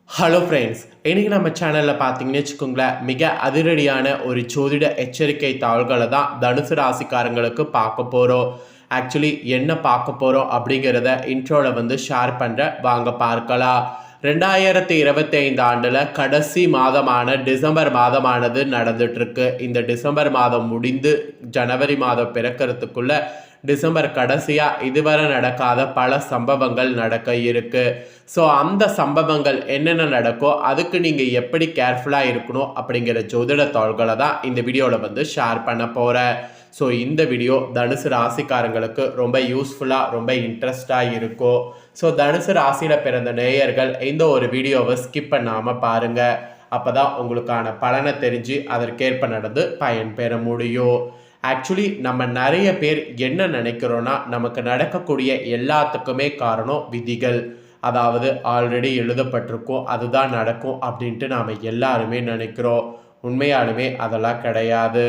Hello friends, இன்றைக்கி நம்ம சேனலில் பார்த்தீங்கன்னு வச்சுக்கோங்களேன், மிக அதிரடியான ஒரு ஜோதிட எச்சரிக்கை தாள்களை தான் தனுசு ராசிக்காரங்களுக்கு பார்க்க போகிறோம். ஆக்சுவலி என்ன பார்க்க போகிறோம் அப்படிங்கிறத இன்ட்ரோவில் ஷேர் பண்ணுற வாங்க பார்க்கலாம். 2025 ஆண்டில் கடைசி மாதமான டிசம்பர் மாதமானது நடந்துட்டுருக்கு. இந்த டிசம்பர் மாதம் முடிந்து ஜனவரி மாதம் பிறக்கிறதுக்குள்ள டிசம்பர் கடைசியாக இதுவரை நடக்காத பல சம்பவங்கள் நடக்க இருக்கு. ஸோ அந்த சம்பவங்கள் என்னென்ன நடக்கோ அதுக்கு நீங்கள் எப்படி கேர்ஃபுல்லாக இருக்கணும் அப்படிங்கிற ஜோதிட தாள்களை தான் இந்த வீடியோவில் ஷேர் பண்ண போகிறேன். ஸோ இந்த வீடியோ தனுசு ராசிக்காரங்களுக்கு ரொம்ப யூஸ்ஃபுல்லாக ரொம்ப இன்ட்ரெஸ்டாக இருக்கும். ஸோ தனுசு ராசியில் பிறந்த நேயர்கள் இந்த ஒரு வீடியோவை ஸ்கிப் பண்ணாமல் பாருங்கள். அப்போ தான் உங்களுக்கான பலனை தெரிஞ்சு அதற்கேற்ப நடந்து பயன்பெற முடியும். ஆக்சுவலி நம்ம நிறைய பேர் என்ன நினைக்கிறோன்னா, நமக்கு நடக்கக்கூடிய எல்லாத்துக்குமே காரணம் விதிகள். அதாவது ஆல்ரெடி எழுதப்பட்டிருக்கோம், அதுதான் நடக்கும் அப்படின்ட்டு நாம் எல்லாருமே நினைக்கிறோம். உண்மையாலுமே அதெல்லாம் கிடையாது.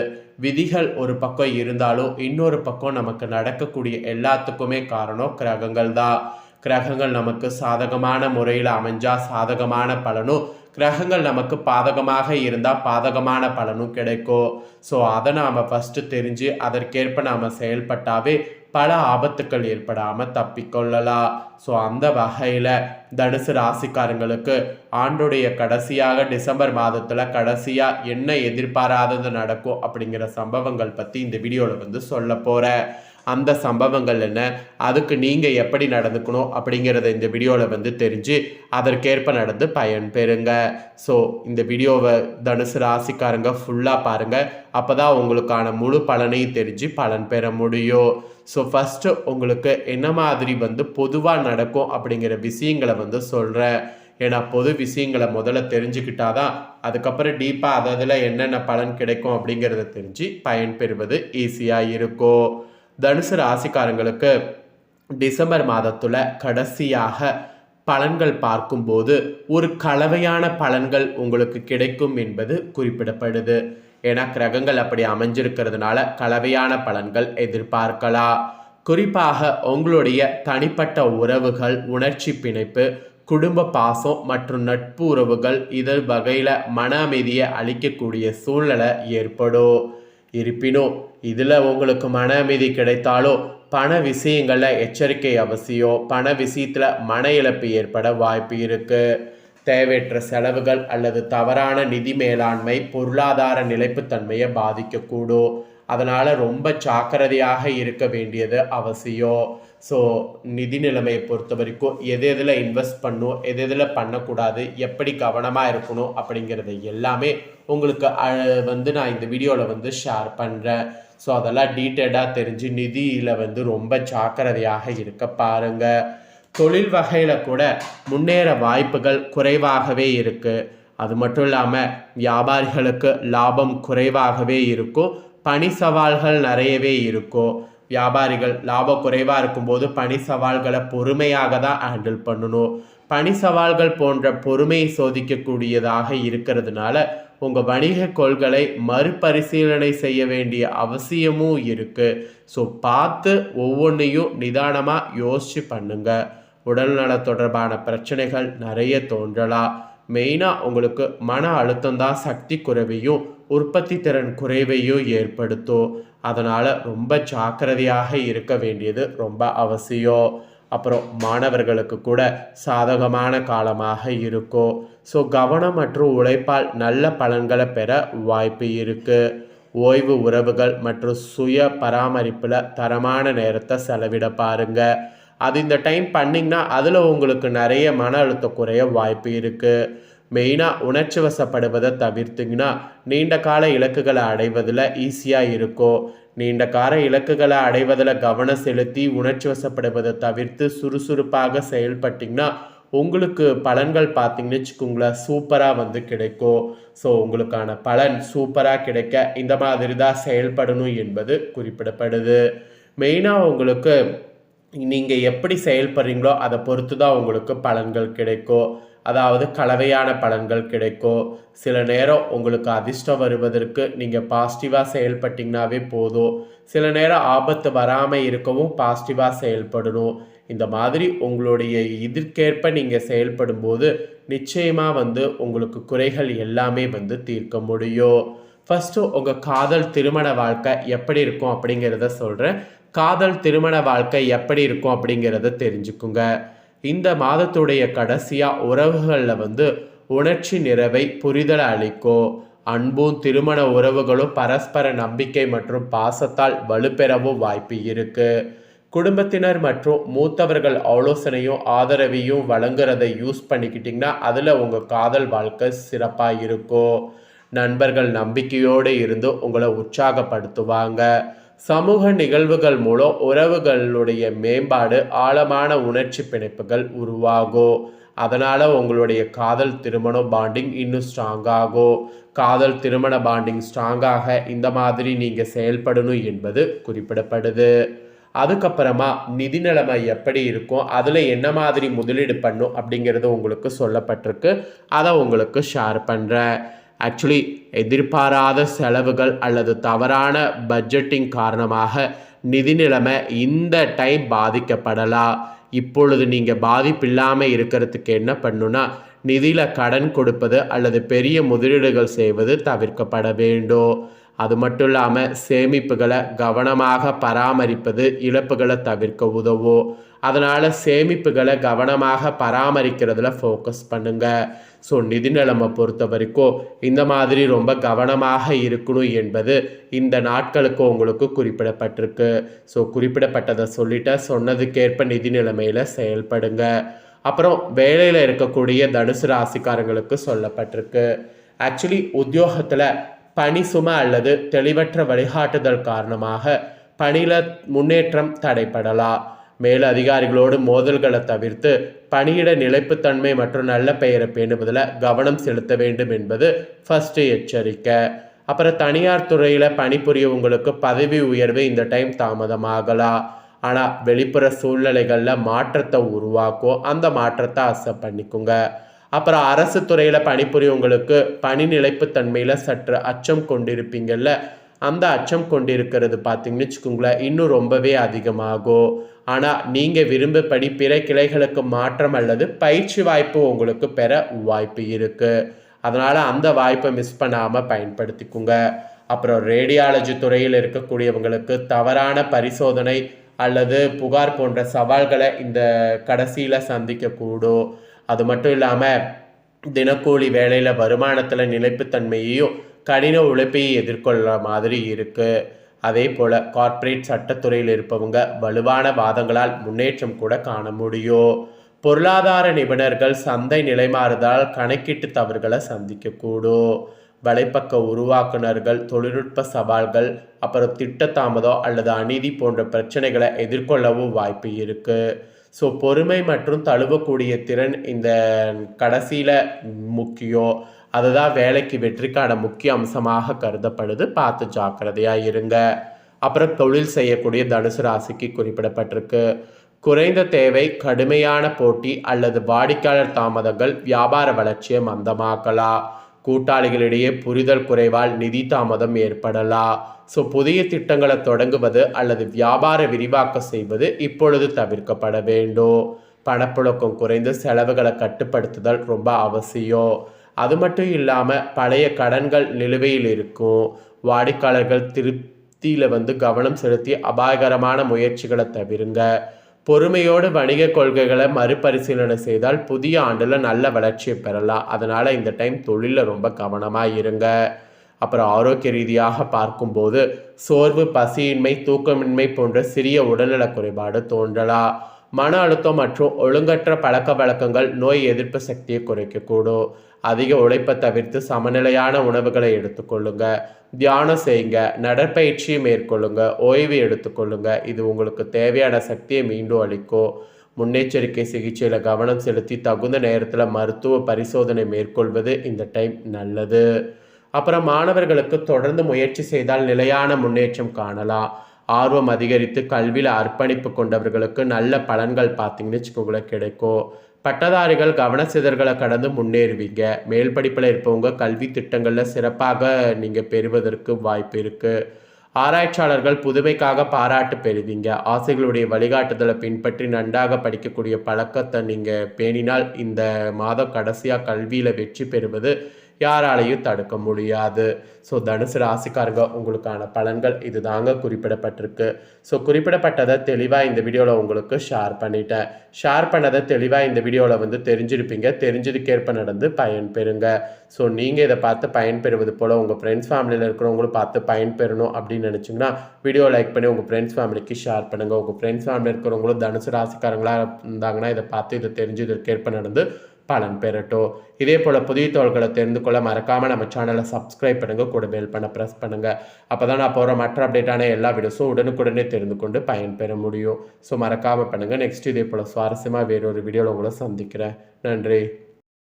விதிகள் ஒரு பக்கம் இருந்தாலும் இன்னொரு பக்கம் நமக்கு நடக்கக்கூடிய எல்லாத்துக்குமே காரணம் கிரகங்கள் தான். கிரகங்கள் நமக்கு சாதகமான முறையில் அமைஞ்சால் சாதகமான பலனும், கிரகங்கள் நமக்கு பாதகமாக இருந்தால் பாதகமான பலனும் கிடைக்கும். ஸோ அதை நாம் ஃபஸ்ட்டு தெரிஞ்சு அதற்கேற்ப நாம் செயல்பட்டாவே பல ஆபத்துக்கள் ஏற்படாமல் தப்பிக்கொள்ளலாம். ஸோ அந்த வகையில் தனுசு ராசிக்காரங்களுக்கு ஆண்டுடைய கடைசியாக டிசம்பர் மாதத்தில் கடைசியாக என்ன எதிர்பாராதது நடக்கும் அப்படிங்கிற சம்பவங்கள் பற்றி இந்த வீடியோவில் சொல்ல போகிறேன். அந்த சம்பவங்கள் என்ன, அதுக்கு நீங்கள் எப்படி நடந்துக்கணும் அப்படிங்கிறத இந்த வீடியோவில் தெரிஞ்சு அதற்கேற்ப நடந்து பயன் பெறுங்க. ஸோ இந்த வீடியோவை தனுசு ராசிக்காரங்க ஃபுல்லாக பாருங்கள். அப்போ தான் உங்களுக்கான முழு பலனையும் தெரிஞ்சு பலன் பெற முடியும். ஸோ ஃபஸ்ட்டு உங்களுக்கு என்ன மாதிரி பொதுவாக நடக்கும் அப்படிங்கிற விஷயங்களை சொல்கிறேன். ஏன்னா பொது விஷயங்களை முதல்ல தெரிஞ்சுக்கிட்டாதான் அதுக்கப்புறம் டீப்பாக அதில் என்னென்ன பலன் கிடைக்கும் அப்படிங்கிறத தெரிஞ்சு பயன்பெறுவது ஈஸியாக இருக்கும். தனுசு ராசிக்காரங்களுக்கு டிசம்பர் மாதத்தில் கடைசியாக பலன்கள் பார்க்கும்போது ஒரு கலவையான பலன்கள் உங்களுக்கு கிடைக்கும் என்பது குறிப்பிடப்படுது. ஏன்னா கிரகங்கள் அப்படி அமைஞ்சிருக்கிறதுனால கலவையான பலன்கள் எதிர்பார்க்கலாம். குறிப்பாக உங்களுடைய தனிப்பட்ட உறவுகள், உணர்ச்சி பிணைப்பு, குடும்ப பாசம் மற்றும் நட்பு உறவுகள் இதன் வகையில் மன அமைதியை அளிக்கக்கூடிய சூழ்நிலை ஏற்படும். இருப்பினும் இதில் உங்களுக்கு மன அமைதி கிடைத்தாலும் பண விஷயங்களில் எச்சரிக்கை அவசியம். பண விஷயத்தில் மன இழப்பு ஏற்பட வாய்ப்பு இருக்குது. தேவையற்ற செலவுகள் அல்லது தவறான நிதி மேலாண்மை பொருளாதார நிலைப்புத்தன்மையை பாதிக்கக்கூடும். அதனால் ரொம்ப ஜாக்கிரதையாக இருக்க வேண்டியது அவசியம். ஸோ நிதி நிலைமையை பொறுத்த வரைக்கும் எதில் இன்வெஸ்ட் பண்ணணும், எதில் பண்ணக்கூடாது, எப்படி கவனமாக இருக்கணும் அப்படிங்கிறது எல்லாமே உங்களுக்கு நான் இந்த வீடியோவில் ஷேர் பண்ணுறேன். ஸோ அதெல்லாம் டீட்டெயிலாக தெரிஞ்சு நிதியில் ரொம்ப ஜாக்கிரதையாக இருக்க பாருங்கள். தொழில் வகையில் கூட முன்னேற வாய்ப்புகள் குறைவாகவே இருக்குது. அது மட்டும் இல்லாமல் வியாபாரிகளுக்கு லாபம் குறைவாகவே இருக்கும். பணி சவால்கள் நிறையவே இருக்கும். வியாபாரிகள் லாபம் குறைவாக இருக்கும்போது பணி சவால்களை பொறுமையாக தான் ஹேண்டில் பண்ணணும். பணி சவால்கள் போன்ற பொறுமையை சோதிக்கக்கூடியதாக இருக்கிறதுனால உங்கள் வணிக கொள்கைகளை மறுபரிசீலனை செய்ய வேண்டிய அவசியமும் இருக்குது. ஸோ பார்த்து ஒவ்வொன்றையும் நிதானமாக யோசித்து பண்ணுங்க. உடல்நல தொடர்பான பிரச்சனைகள் நிறைய தோன்றலாம். மெயினாக உங்களுக்கு மன அழுத்தம் தான் சக்தி குறைவையும் உற்பத்தி திறன் குறைவையும் ஏற்படுத்தும். அதனால் ரொம்ப ஜாக்கிரதையாக இருக்க வேண்டியது ரொம்ப அவசியம். அப்புறம் மாணவர்களுக்கு கூட சாதகமான காலமாக இருக்கும். ஸோ கவனம் மற்றும் உழைப்பால் நல்ல பலன்களை பெற வாய்ப்பு இருக்குது. ஓய்வு, உறவுகள் மற்றும் சுய பராமரிப்பில் தரமான நேரத்தை செலவிட பாருங்கள். அது இந்த டைம் பண்ணிங்கன்னா அதில் உங்களுக்கு நிறைய மன அழுத்தம் குறைய வாய்ப்பு இருக்குது. மெயினாக உணர்ச்சி வசப்படுவதை தவிர்த்திங்கன்னா நீண்ட கால இலக்குகளை அடைவதில் ஈஸியாக இருக்கும். நீண்ட கால இலக்குகளை அடைவதில் கவனம் செலுத்தி உணர்ச்சி வசப்படுவதை தவிர்த்து சுறுசுறுப்பாக செயல்பட்டிங்கன்னா உங்களுக்கு பலன்கள் பார்த்தீங்கன்னு வச்சுக்கோங்களேன் சூப்பராக கிடைக்கும். ஸோ உங்களுக்கான பலன் சூப்பராக கிடைக்க இந்த மாதிரி தான் செயல்படணும் என்பது குறிப்பிடப்படுது. மெயினாக உங்களுக்கு நீங்கள் எப்படி செயல்படுறீங்களோ அதை பொறுத்து தான் உங்களுக்கு பலன்கள் கிடைக்கும். அதாவது கலவையான பலன்கள் கிடைக்கும். சில நேரம் உங்களுக்கு அதிர்ஷ்டம் வருவதற்கு நீங்கள் பாசிட்டிவாக செயல்பட்டிங்கனாவே போதும். சில நேரம் ஆபத்து வராமல் இருக்கவும் பாசிட்டிவாக செயல்படணும். இந்த மாதிரி உங்களுடைய இதற்கேற்ப நீங்கள் செயல்படும் போது நிச்சயமாக உங்களுக்கு குறைகள் எல்லாமே தீர்க்க முடியும். ஃபஸ்ட்டு உங்கள் காதல் திருமண வாழ்க்கை எப்படி இருக்கும் அப்படிங்கிறத சொல்கிறேன். காதல் திருமண வாழ்க்கை எப்படி இருக்கும் அப்படிங்கிறத தெரிஞ்சுக்குங்க. இந்த மாதத்துடைய கடைசியாக உறவுகளில் உணர்ச்சி நிறைவை புரிதலை அளிக்கும். அன்பும் திருமண உறவுகளும் பரஸ்பர நம்பிக்கை மற்றும் பாசத்தால் வலுப்பெறவும் வாய்ப்பு இருக்கு. குடும்பத்தினர் மற்றும் மூத்தவர்கள் ஆலோசனையும் ஆதரவையும் வழங்குறதை யூஸ் பண்ணிக்கிட்டிங்கன்னா அதில் உங்கள் காதல் வாழ்க்கை சிறப்பாக இருக்கும். நண்பர்கள் நம்பிக்கையோடு இருந்து உங்களை உற்சாகப்படுத்துவாங்க. சமூக நிகழ்வுகள் மூலம் உறவுகளுடைய மேம்பாடு, ஆழமான உணர்ச்சி பிணைப்புகள் உருவாகும். அதனால் உங்களுடைய காதல் திருமணம் பாண்டிங் இன்னும் ஸ்ட்ராங்காகும். காதல் திருமண பாண்டிங் ஸ்ட்ராங்காக இந்த மாதிரி நீங்கள் செயல்படணும் என்பது குறிப்பிடப்படுது. அதுக்கப்புறமா நிதி நிலைமை எப்படி இருக்கும், அதில் என்ன மாதிரி முதலீடு பண்ணும் அப்படிங்கிறது உங்களுக்கு சொல்லப்பட்டிருக்கு. அதை உங்களுக்கு ஷேர் பண்ணுறேன். ஆக்சுவலி எதிர்பாராத செலவுகள் அல்லது தவறான பட்ஜெட்டிங் காரணமாக நிதி நிலைமை இந்த டைம் பாதிக்கப்படலாம். இப்பொழுது நீங்கள் பாதிப்பில்லாமல் இருக்கிறதுக்கு என்ன பண்ணுன்னா, நிதியில் கடன் கொடுப்பது அல்லது பெரிய முதலீடுகள் செய்வது தவிர்க்கப்பட வேண்டும். அது மட்டும் இல்லாமல் சேமிப்புகளை கவனமாக பராமரிப்பது இழப்புகளை தவிர்க்க உதவும். அதனால் சேமிப்புகளை கவனமாக பராமரிக்கிறதுல ஃபோக்கஸ் பண்ணுங்கள். ஸோ நிதி நிலைமை பொறுத்த வரைக்கும் இந்த மாதிரி ரொம்ப கவனமாக இருக்கணும் என்பது இந்த நாட்களுக்கு உங்களுக்கு குறிப்பிடப்பட்டிருக்கு. ஸோ குறிப்பிடப்பட்டதை சொல்லிட்டு சொன்னதுக்கேற்ப நிதி நிலைமையில் செயல்படுங்க. அப்புறம் வேலையில் இருக்கக்கூடிய தனுசு ராசிக்காரங்களுக்கு சொல்லப்பட்டிருக்கு. ஆக்சுவலி உத்தியோகத்தில் பணி சுமை அல்லது தெளிவற்ற வழிகாட்டுதல் காரணமாக பணியில் முன்னேற்றம் தடைப்படலாம். மேல் அதிகாரிகளோடு மோதல்களை தவிர்த்து பணியிட நிலைப்புத்தன்மை மற்றும் நல்ல பெயரை பேணுவதில் கவனம் செலுத்த வேண்டும் என்பது ஃபஸ்ட்டு எச்சரிக்கை. அப்புறம் தனியார் துறையில் பணிபுரிய உங்களுக்கு பதவி உயர்வு இந்த டைம் தாமதமாகலாம். ஆனால் வெளிப்புற சூழ்நிலைகளில் மாற்றத்தை உருவாக்கும். அந்த மாற்றத்தை அக்செப்ட் பண்ணிக்கோங்க. அப்புறம் அரசு துறையில் பணிபுரியவங்களுக்கு பணி நிலைப்புத்தன்மையில் சற்று அச்சம் கொண்டிருப்பீங்கள்ல, அந்த அச்சம் கொண்டிருக்கிறது பார்த்தீங்கன்னு வச்சுக்கோங்களேன் இன்னும் ரொம்பவே அதிகமாகும். ஆனால் நீங்கள் விரும்பப்படி பிற கிளைகளுக்கு மாற்றம் அல்லது பயிற்சி வாய்ப்பு உங்களுக்கு பெற வாய்ப்பு இருக்குது. அதனால் அந்த வாய்ப்பை மிஸ் பண்ணாமல் பயன்படுத்திக்கோங்க. அப்புறம் ரேடியாலஜி துறையில் இருக்கக்கூடியவங்களுக்கு தவறான பரிசோதனை அல்லது புகார் போன்ற சவால்களை இந்த கடைசியில் சந்திக்கக்கூடும். அது மட்டும் இல்லாமல் தினக்கூலி வேலையில் வருமானத்தில் நிலைப்புத்தன்மையையும் கடின உழைப்பையும் எதிர்கொள்கிற மாதிரி இருக்குது. அதே போல் கார்ப்பரேட் சட்டத்துறையில் இருப்பவங்க வலுவான வாதங்களால் முன்னேற்றம் கூட காண முடியும். பொருளாதார நிபுணர்கள் சந்தை நிலைமாறுதலால் கணக்கீட்டு தவறுகளை சந்திக்கக்கூடும். வலைப்பக்க உருவாக்குநர்கள் தொழில்நுட்ப சவால்கள், அப்புறம் திட்ட தாமதம் அல்லது அநீதி போன்ற பிரச்சனைகளை எதிர்கொள்ளவும் வாய்ப்பு இருக்குது. ஸோ பொறுமை மற்றும் தழுவக்கூடிய திறன் இந்த கடைசியில் முக்கியம். அதுதான் வேலைக்கு வெற்றிக்கான முக்கிய அம்சமாக கருதப்படுது. பார்த்து ஜாக்கிரதையாக இருங்க. அப்புறம் தொழில் செய்யக்கூடிய தனுசு ராசிக்கு குறிப்பிடப்பட்டிருக்கு. குறைந்த தேவை, கடுமையான போட்டி அல்லது வாடிக்கையாளர் தாமதங்கள் வியாபார வளர்ச்சியை மந்தமாக்கலாம். கூட்டாளிகளிடையே புரிதல் குறைவால் நிதி தாமதம் ஏற்படலாம். ஸோ புதிய திட்டங்களை தொடங்குவது அல்லது வியாபார விரிவாக்கம் செய்வது இப்பொழுது தவிர்க்கப்பட வேண்டும். பணப்புழக்கம் குறைந்து செலவுகளை கட்டுப்படுத்துதல் ரொம்ப அவசியம். அது மட்டும் இல்லாமல் பழைய கடன்கள் நிலுவையில் இருக்கும். வாடிக்கையாளர்கள் திருப்தியில் கவனம் செலுத்தி அபாயகரமான முயற்சிகளை தவிருங்க. பொறுமையோடு வணிக கொள்கைகளை மறுபரிசீலனை செய்தால் புதிய ஆண்டில் நல்ல வளர்ச்சியை பெறலாம். அதனால் இந்த டைம் தொழிலில் ரொம்ப கவனமாக இருங்க. அப்புறம் ஆரோக்கிய ரீதியாக பார்க்கும்போது சோர்வு, பசியின்மை, தூக்கமின்மை போன்ற சிறிய உடல்நல குறைபாடு தோன்றலாம். மன அழுத்தம் மற்றும் ஒழுங்கற்ற பழக்க வழக்கங்கள் நோய் எதிர்ப்பு சக்தியை குறைக்கக்கூடும். அதிக உழைப்பை தவிர்த்து சமநிலையான உணவுகளை எடுத்துக்கொள்ளுங்க. தியானம் செய்யுங்க, நடைப்பயிற்சியை மேற்கொள்ளுங்க, ஓய்வு எடுத்துக்கொள்ளுங்க. இது உங்களுக்கு தேவையான சக்தியை மீண்டும் அளிக்கும். முன்னெச்சரிக்கை சிகிச்சையில் கவனம் செலுத்தி தகுந்த நேரத்தில் மருத்துவ பரிசோதனை மேற்கொள்வது இந்த டைம் நல்லது. அப்புறம் மாணவர்களுக்கு தொடர்ந்து முயற்சி செய்தால் நிலையான முன்னேற்றம் காணலாம். ஆர்வம் அதிகரித்து கல்வியில் அர்ப்பணிப்பு கொண்டவர்களுக்கு நல்ல பலன்கள் பார்த்தீங்கன்னு வச்சுக்கோங்களேன் கிடைக்கும். பட்டதாரிகள் கவனச்சிதறல்களை கடந்து முன்னேறுவீங்க. மேல் படிப்பில் இருப்பவங்க கல்வி திட்டங்களில் சிறப்பாக நீங்கள் பெறுவதற்கு வாய்ப்பு இருக்குது. ஆராய்ச்சியாளர்கள் புதுமைக்காக பாராட்டு பெறுவீங்க. ஆசைகளுடைய வழிகாட்டுதலை பின்பற்றி நன்றாக படிக்கக்கூடிய பழக்கத்தை நீங்கள் பேணினால் இந்த மாதம் கடைசியாக கல்வியில் வெற்றி பெறுவது யாராலையும் தடுக்க முடியாது. ஸோ தனுசு ராசிக்காரங்க உங்களுக்கான பலன்கள் இது தாங்க குறிப்பிடப்பட்டிருக்கு. ஸோ குறிப்பிடப்பட்டதை தெளிவாக இந்த வீடியோவில் உங்களுக்கு ஷேர் பண்ணிட்டேன். ஷேர் பண்ணதை தெளிவாக இந்த வீடியோவில் வந்து தெரிஞ்சிருப்பீங்க. தெரிஞ்சதுக்கேற்ப நடந்து பயன்பெறுங்க. ஸோ நீங்கள் இதை பார்த்து பயன்பெறுவது போல் உங்கள் ஃப்ரெண்ட்ஸ் ஃபேமிலியில் இருக்கிறவங்களும் பார்த்து பயன்பெறணும் அப்படின்னு நினச்சிங்கன்னா வீடியோ லைக் பண்ணி உங்கள் ஃப்ரெண்ட்ஸ் ஃபேமிலிக்கு ஷேர் பண்ணுங்கள். உங்கள் ஃப்ரெண்ட்ஸ் ஃபேமிலியில் இருக்கிறவங்களும் தனுசு ராசிக்காரங்களாக இருந்தாங்கன்னா இதை பார்த்து இதை தெரிஞ்சதுக்கேற்ப நடந்து பலன் பெறட்டும். இதே போல் புதிய தகவல்களை தெரிந்து கொள்ள மறக்காமல் நம்ம சேனலை சப்ஸ்கிரைப் பண்ணுங்கள், கூட பெல் பண்ண ப்ரெஸ் பண்ணுங்கள். அப்போ தான் நான் போகிற மற்ற அப்டேட்டான எல்லா வீடியோஸும் உடனுக்குடனே தெரிந்து கொண்டு பயன்பெற முடியும். ஸோ மறக்காமல் பண்ணுங்கள். நெக்ஸ்ட் இதே போல் சுவாரஸ்யமாக வேறொரு வீடியோவில் உங்களை சந்திக்கிறேன். நன்றி.